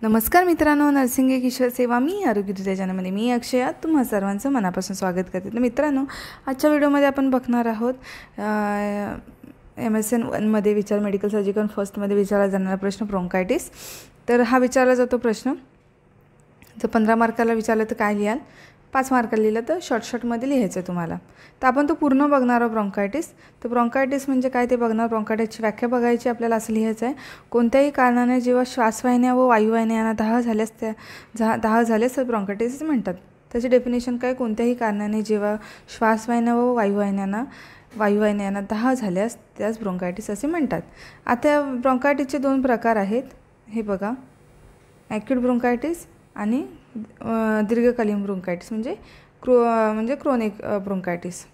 नमस्कार मित्रांनो, नर्सिंग एक ईश्वर सेवा मी आरोग्य चॅनलमध्ये मी अक्षया तुम्हा सर्वांचं मनापासून स्वागत करते। तर मित्रांनो, आजच्या व्हिडिओमध्ये आपण बघणार आहोत MSN 1मध्ये विचार मेडिकल सर्जिकल फर्स्टमध्ये विचारला जाणारा प्रश्न ब्रोंकायटिस। तर हा विचारला जातो प्रश्न जर 15 मार्काला विचारलं तर काय लिहाल, 5 मार्काला लिहिलं तर शॉर्टमध्ये लिहायचं तुम्हाला। तर आपण तो पूर्ण बघणार आहोत ब्रोंकायटिस। तर ब्रोंकायटिस म्हणजे काय ते बघणार। ब्रोंकायटिसची व्याख्या बघायची आपल्याला। असं लिहायचं आहे, कोणत्याही कारणाने जेव्हा श्वासवाहिन्या व वायुवाहिन्या यांना दाह झाल्यास तर ब्रोंकायटिस म्हणतात। त्याची डेफिनेशन काय, कोणत्याही कारणाने जेव्हा श्वासवाहिन्या व वायुवाहिन्यांना दाह झाल्यास त्यास ब्रोंकायटिस असे म्हणतात। आता ब्रोंकायटिसचे 2 प्रकार आहेत, हे बघा, ॲक्यूट ब्रोंकायटिस आणि दीर्घकालीन ब्रोंकायटिस म्हणजे क्रोनिक ब्रोंकायटिस।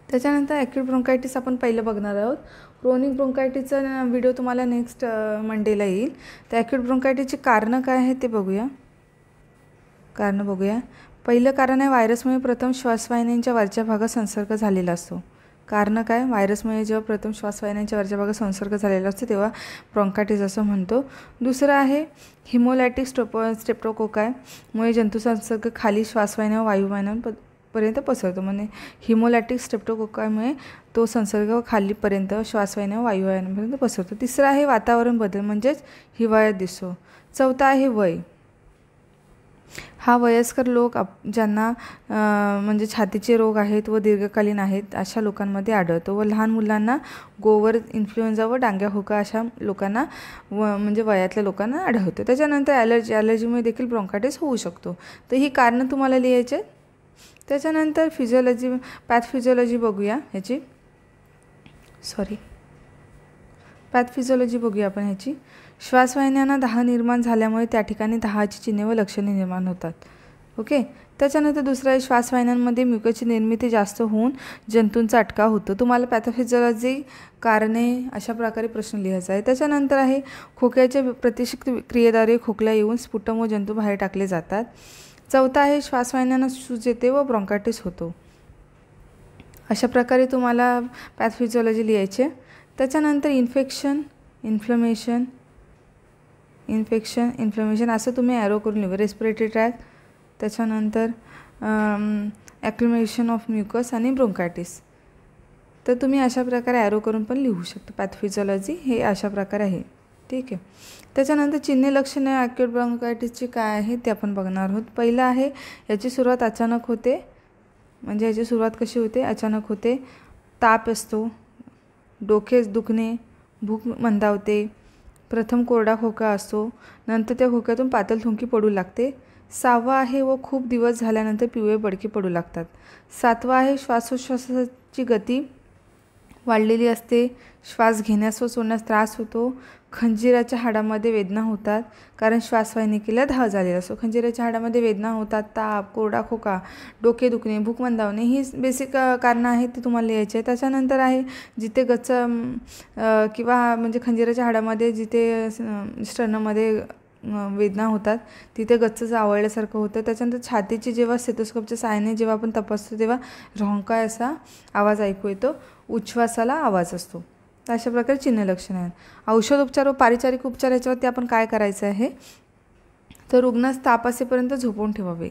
त्याच्यानंतर ॲक्यूट ब्रोंकायटिस आपण पहिलं बघणार आहोत। क्रोनिक ब्रोंकायटिसचा व्हिडिओ तुम्हाला नेक्स्ट मंडेला येईल। तर ॲक्यूट ब्रोंकायटिसची कारणं काय आहेत ते बघूया। पहिलं कारण आहे, व्हायरसमुळे प्रथम श्वासवाहिन्यांच्या वरच्या भागात संसर्ग झालेला असतो। कारण काय, व्हायरसमुळे जेव्हा प्रथम श्वासवाहिन्यांच्या वरच्या भागात संसर्ग झालेला असतो तेव्हा ब्रोंकायटिस असं म्हणतो। दुसरं आहे हिमोलॅटिक स्ट्रेप्टोकोकाय मुळे जंतुसंसर्ग खाली श्वासवाहिन्या व वायुवाहिन्यांपर्यंत पसरतो। म्हणजे हिमोलॅटिक स्ट्रेप्टोकोकायमुळे तो संसर्ग खालीपर्यंत श्वासवाहिन्या व वायुवाहिन्यांपर्यंत पसरतो। तिसरं आहे वातावरण बदल म्हणजेच हिवाळ्यात दिसतो। चौथा आहे वय। हा वयस्कर लोक ज्यांना म्हणजे छातीचे रोग आहेत व दीर्घकालीन आहेत अशा लोकांमध्ये आढळतो। व लहान मुलांना गोवर, इन्फ्लुएन्झा व डांग्या खोका अशा लोकांना म्हणजे वयातल्या लोकांना आढळतो। त्याच्यानंतर ॲलर्जीमुळे देखील ब्रोंकायटिस होऊ शकतो। तर ही कारणं तुम्हाला लिहायचे। त्याच्यानंतर पॅथॉफिजिओलॉजी बघूया ह्याची। पॅथॉफिजिओलॉजी बघूया आपण ह्याची। श्वासवाहिन्यांना दाह निर्माण झाल्यामुळे त्या ठिकाणी दाहाची चिन्हे व लक्षणे निर्माण होतात। ओके। त्याच्यानंतर दुसरं आहे, श्वासवाहिन्यांमध्ये म्युकसची निर्मिती जास्त होऊन जंतूंचा अटकाव होतो। तुम्हाला पॅथॉफिजिओलॉजी कारणे अशा प्रकारे प्रश्न लिहायचा आहे। त्याच्यानंतर आहे खोक्याच्या प्रतिक्रियेद्वारे खोकला येऊन स्फुटम व जंतू बाहेर टाकले जातात। चौथा आहे श्वासवाहिन्यांना सूज येते व ब्रोंकायटिस होतो। अशा प्रकारे तुम्हाला पॅथॉफिजिओलॉजी लिहायचे। त्याच्यानंतर इन्फेक्शन असं तुम्ही ॲरो करून लिहा। रेस्पिरेटरी ट्रॅक, त्याच्यानंतर ॲक्युमुलेशन ऑफ म्युकस आणि ब्रोंकायटिस। तर तुम्ही अशा प्रकारे ॲरो करून पण लिहू शकता। पॅथॉफिजिओलॉजी हे अशा प्रकारे आहे, ठीक आहे। त्याच्यानंतर चिन्हे लक्षणे ॲक्यूट ब्रोंकायटिसची काय आहे ते आपण बघणार आहोत। पहिलं आहे, याची सुरुवात अचानक होते। म्हणजे याची सुरुवात कशी होते, अचानक होते। ताप असतो, डोके दुखणे, भूक मंदावते, प्रथम कोरडा खोका असतो, नंतर त्या खोक्यातून पातळ थुंकी पडू लागते। 6वा आहे व खूप दिवस झाल्यानंतर पिवळे बडके पडू लागतात। 7वा आहे, श्वासोच्छ्वासाची गती वाढलेली असते, श्वास घेण्यास व सोडण्यास त्रास होतो, खंजिराच्या हाडामध्ये वेदना होतात कारण श्वासवाहिनिकेला दाह झालेला असतो। खंजिराच्या हाडामध्ये वेदना होतात, ताप, कोरडा खोका, डोके दुखणे, भूक मंदावणे ही बेसिक कारणं आहेत ती तुम्हाला लिहायची आहे। त्याच्यानंतर आहे, जिथे गच्च किंवा म्हणजे खंजिराच्या हाडामध्ये जिथे स्टर्नममध्ये वेदना होतात तिथे गच्च आवळल्यासारखं होतं। त्याच्यानंतर छातीची जेव्हा स्टेथोस्कोपच्या सहाय्याने जेव्हा आपण तपासतो तेव्हा रोंकाय असा आवाज ऐकू येतो, उच्छ्वासाला आवाज असतो। तर अशा प्रकारे चिन्ह लक्षणे आहेत। औषध उपचार व पारिचारिक उपचार याच्यावरती आपण काय करायचं आहे, तर रुग्णास ताप असेपर्यंत झोपवून ठेवावे।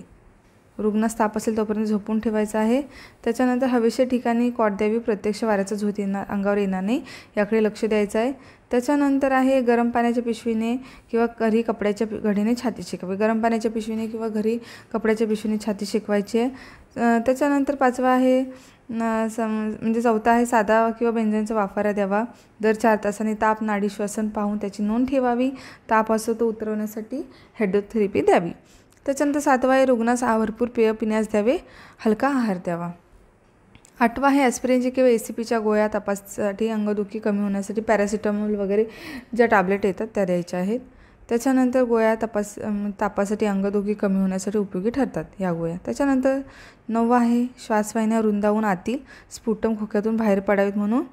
रुग्णास ताप असेल तोपर्यंत झोपून ठेवायचं आहे। त्याच्यानंतर हवेशीर ठिकाणी कॉट द्यावी, प्रत्यक्ष वाऱ्याचा झोत अंगावर येणार नाही याकडे लक्ष द्यायचं आहे। त्याच्यानंतर आहे, गरम पाण्याच्या पिशवीने किंवा घरी कपड्याच्या घडीने छाती शेकावी। गरम पाण्याच्या पिशवीने किंवा घरी कपड्याच्या पिशवीने छाती शेकवायची आहे। त्याच्यानंतर 5वा आहे, म्हणजे 4था आहे, साधा किंवा बेंझोनचा वाफारा द्यावा। दर 4 तासांनी ताप नाडी श्वसन पाहून त्याची नोंद ठेवावी। ताप असतो तो उतरवण्यासाठी हायड्रोथेरपी द्यावी। त्याच्यानंतर 7वा आहे, रुग्णास भरपूर पेय पिण्यास द्यावे, हलका आहार द्यावा। 8वा आहे, ॲस्पिरिनची किंवा ACPच्या गोळ्या तपासासाठी, अंगदुखी कमी होण्यासाठी पॅरासिटामॉल वगैरे ज्या टॅब्लेट येतात त्या द्यायच्या आहेत। त्याच्यानंतर गोळ्या तापासाठी, अंगदुखी कमी होण्यासाठी उपयोगी ठरतात ह्या गोळ्या। त्याच्यानंतर 9वा आहे, श्वासवाहिन्या रुंदावून आतील स्फुटम खोक्यातून बाहेर पडावेत म्हणून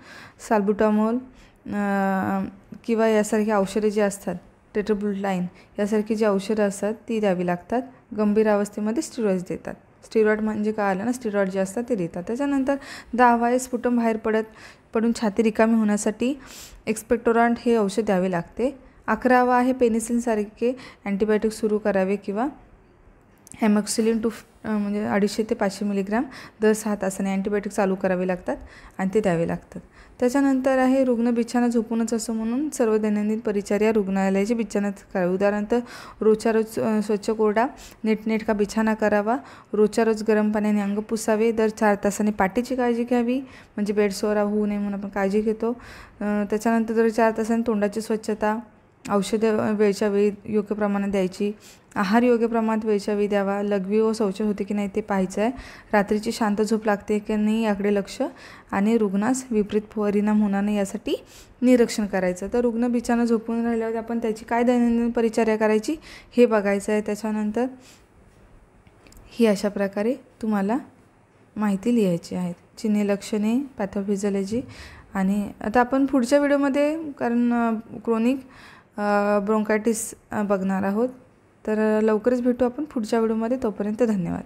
साल्ब्युटामॉल किंवा यासारखी औषधे जी असतात, टेट्राब्रुलाइन यासारखी जी औषधं असतात ती द्यावी लागतात। गंभीर अवस्थेमध्ये स्टिरॉइड्स देतात। स्टिरॉइड म्हणजे काय आलं ना, स्टिरॉइड जे असतात ते देतात। त्याच्यानंतर 10वा आहे, स्फुटम बाहेर पडून छाती रिकामी होण्यासाठी एक्सपेक्टोरंट हे औषध द्यावे लागते। 11वा आहे पेनिसिलिनसारखे अँटीबायोटिक सुरू करावे किंवा हेमॉक्सिलिन म्हणजे 250 ते 500 मिलीग्राम दर 6 तासाने अँटीबायोटिक चालू करावे लागतात आणि ते द्यावे लागतात. त्याच्यानंतर आहे रुग्ण बिछाना झोपूनच असो म्हणून सर्व दैनंदिन परिचर्या रुग्णालयाची बिछान्यात करावी. उदाहरणार्थ रोजच्या रोज स्वच्छ कोरडा नीटनेटका बिछाना करावा. रोजच्या रोज गरम पाण्याने अंग पुसावे. दर 4 तासांनी पाठीची काळजी घ्यावी म्हणजे बेडसोरा होऊ नये म्हणून आपण काळजी घेतो. त्याच्यानंतर दर 4 तासांनी तोंडाची स्वच्छता, औषधं वेळच्या वेळी योग्य प्रमाणात द्यायची. आहार योग्य प्रमाणात वेळच्या वेळी द्यावा. लघवी व शौच होते की नाही ते पाहायचं आहे. रात्रीची शांत झोप लागते की नाही याकडे लक्ष आणि रुग्णास विपरीत परिणाम होणार नाही यासाठी निरीक्षण करायचं. तर रुग्ण बिछाना झोपून राहिल्यावर आपण त्याची काय दैनंदिन परिचर्या करायची हे बघायचं आहे. त्याच्यानंतर ही अशा प्रकारे तुम्हाला माहिती लिहायची आहे. चिन्हे, लक्षणे, पॅथोफिजियोलॉजी. आणि आता आपण पुढच्या व्हिडिओमध्ये कारण क्रोनिक ब्रोंकायटिस बघणार आहोत. तर लवकरच भेटू आपण पुढच्या व्हिडिओमध्ये. तोपर्यंत धन्यवाद.